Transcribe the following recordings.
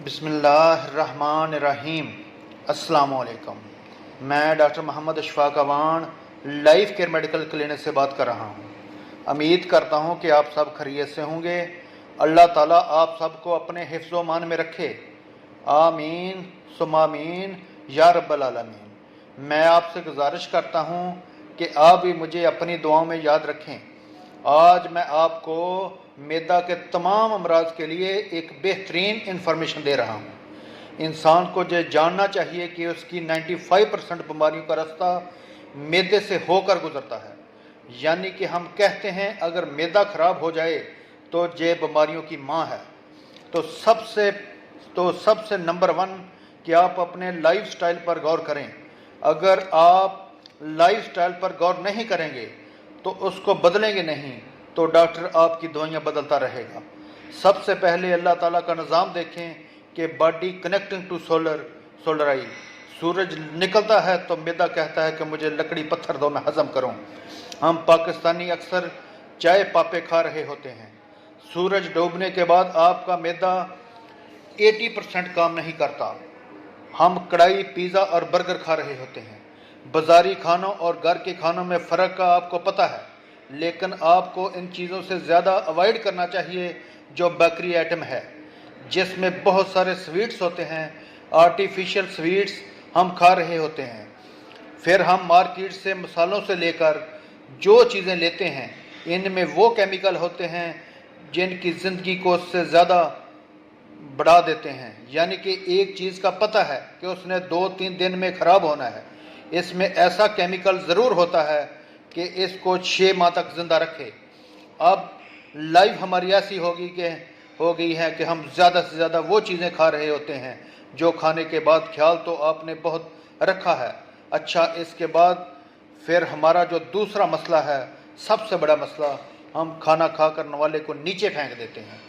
बिस्मिल्लाहिर्रहमानिर्रहीम। अस्सलाम वालेकुम। मैं doctor Mohammad Ashfaq Awan life care medical clinic से बात कर रहा हूँ। उम्मीद करता हूँ कि आप सब खैरियत से होंगे। अल्लाह ताला आप सबको अपने हिफ्ज़ व मान में रखे। आमीन सुम्मा आमीन या रब्बल आलमीन। मैं आपसे गुजारिश करता हूँ कि आप भी मुझे अपनी दुआओं में याद रखें। आज मैं आपको मैदा के तमाम अमराज के लिए एक बेहतरीन इन्फॉर्मेशन दे रहा हूँ। इंसान को ये जानना चाहिए कि उसकी 95% बीमारियों का रास्ता मैदे से होकर गुजरता है। यानी कि हम कहते हैं अगर मैदा ख़राब हो जाए तो ये बीमारियों की माँ है। तो सबसे नंबर 1 कि आप अपने लाइफ स्टाइल पर गौर करें। अगर आप लाइफ स्टाइल पर गौर नहीं करेंगे तो उसको बदलेंगे नहीं तो डॉक्टर आपकी दवाइयाँ बदलता रहेगा। सबसे पहले अल्लाह ताला का निज़ाम देखें कि बॉडी कनेक्टिंग टू सोलर आई। सूरज निकलता है तो मैदा कहता है कि मुझे लकड़ी पत्थर दो, मैं हज़म करूं। हम पाकिस्तानी अक्सर चाय पापे खा रहे होते हैं। सूरज डूबने के बाद आपका मैदा 80% काम नहीं करता। हम कढ़ाई पिज़्ज़ा और बर्गर खा रहे होते हैं। बाज़ारी खानों और घर के खानों में फ़र्क का आपको पता है, लेकिन आपको इन चीज़ों से ज़्यादा अवॉइड करना चाहिए जो बेकरी आइटम है, जिसमें बहुत सारे स्वीट्स होते हैं। आर्टिफिशियल स्वीट्स हम खा रहे होते हैं। फिर हम मार्केट से मसालों से लेकर जो चीज़ें लेते हैं, इनमें वो केमिकल होते हैं जिनकी ज़िंदगी को उससे ज़्यादा बढ़ा देते हैं। यानी कि एक चीज़ का पता है कि उसने 2-3 दिन में ख़राब होना है, इसमें ऐसा केमिकल ज़रूर होता है कि इसको 6 माह तक ज़िंदा रखे। अब लाइफ हमारी ऐसी हो गई है कि हम ज़्यादा से ज़्यादा वो चीज़ें खा रहे होते हैं जो खाने के बाद ख्याल तो आपने बहुत रखा है। अच्छा, इसके बाद फिर हमारा जो दूसरा मसला है, सबसे बड़ा मसला, हम खाना खाकर नवाले को नीचे फेंक देते हैं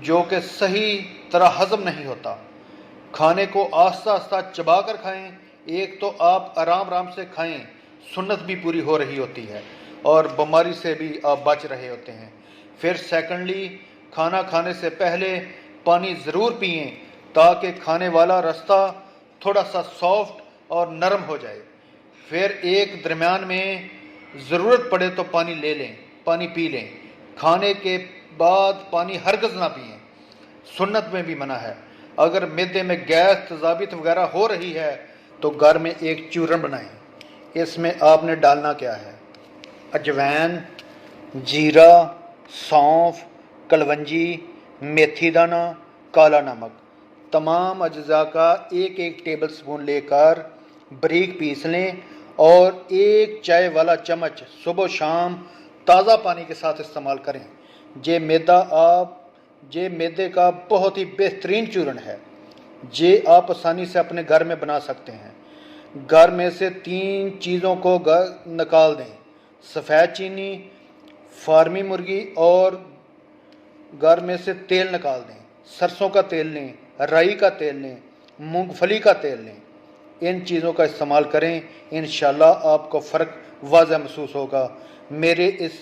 जो कि सही तरह हज़म नहीं होता। खाने को आस्ता आस्ता चबा कर खाएँ। एक तो आप आराम से खाएं, सुन्नत भी पूरी हो रही होती है और बीमारी से भी आप बच रहे होते हैं। फिर सेकंडली, खाना खाने से पहले पानी ज़रूर पिएं ताकि खाने वाला रास्ता थोड़ा सा सॉफ्ट और नरम हो जाए। फिर एक दरमियान में ज़रूरत पड़े तो पानी ले लें, पानी पी लें। खाने के बाद पानी हरगिज़ ना पिएं, सुन्नत में भी मना है। अगर मैदे में गैस तेज़ाबियत वगैरह हो रही है तो घर में एक चूरन बनाएं। इसमें आपने डालना क्या है? अजवैन, जीरा, सौंफ, कलवंजी, मेथी दाना, काला नमक, तमाम अज्जा का 1-1 टेबल स्पून लेकर बारीक पीस लें और 1 चाय वाला चम्मच सुबह शाम ताज़ा पानी के साथ इस्तेमाल करें। ये मैदे का बहुत ही बेहतरीन चूरन है। ये आप आसानी से अपने घर में बना सकते हैं। घर में से 3 चीज़ों को निकाल दें: सफ़ेद चीनी, फार्मी मुर्गी, और घर में से तेल निकाल दें। सरसों का तेल लें, राई का तेल लें, मूंगफली का तेल लें। इन चीज़ों का इस्तेमाल करें, इंशाल्लाह आपको फ़र्क वाज़ह महसूस होगा। मेरे इस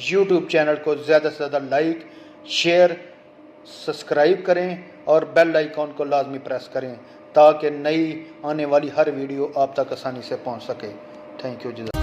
YouTube चैनल को ज़्यादा से ज़्यादा लाइक, शेयर, सब्सक्राइब करें और बेल आइकॉन को लाजमी प्रेस करें ताकि नई आने वाली हर वीडियो आप तक आसानी से पहुंच सके। Thank you ji.